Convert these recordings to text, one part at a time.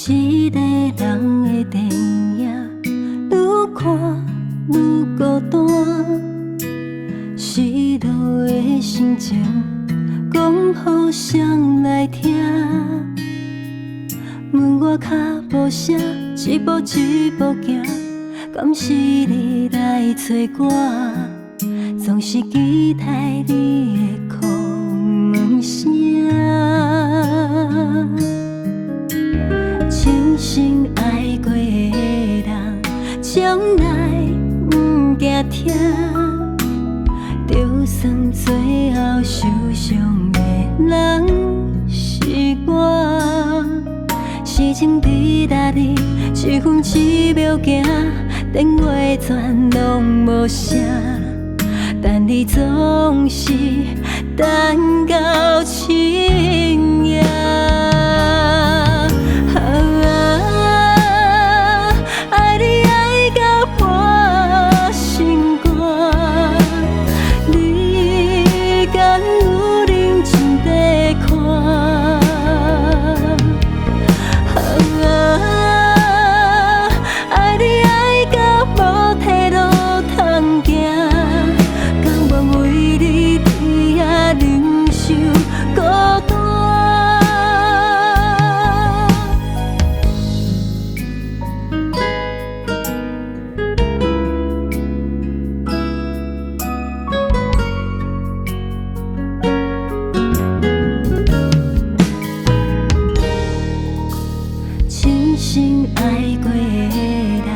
一个人的电影，愈看愈孤单。失落的心情，讲予谁来听？问我脚步声，一步一步行，敢是你来找我？总是期待你的叩门声。真心爱过的人，将来不惊痛，就算最后受伤的人是我。时针滴答你，一分一秒行，电话全拢无声，但你总是等到深夜。爱你爱到破心肝，你敢有认真在看？爱你爱到无退路通行，甘愿为你伫遐忍受孤单。真心爱过的人，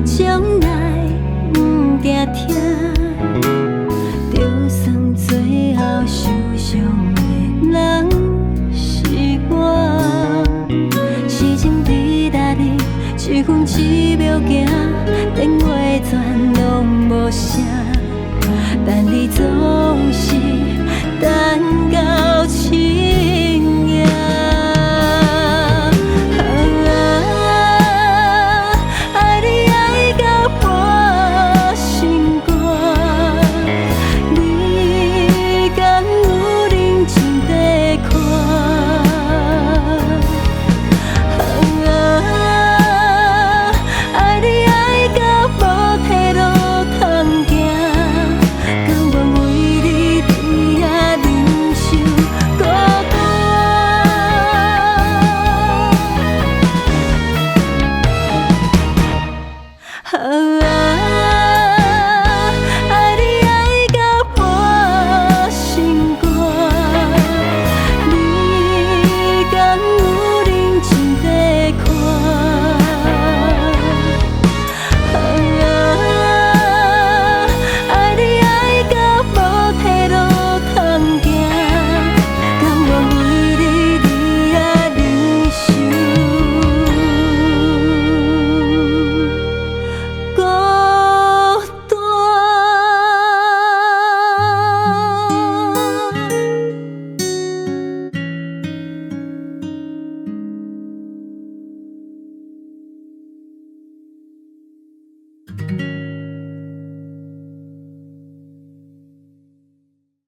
将来不惊痛，就算最后受伤的人是我。时针滴答你，一分一秒行，电话全拢无声，但你总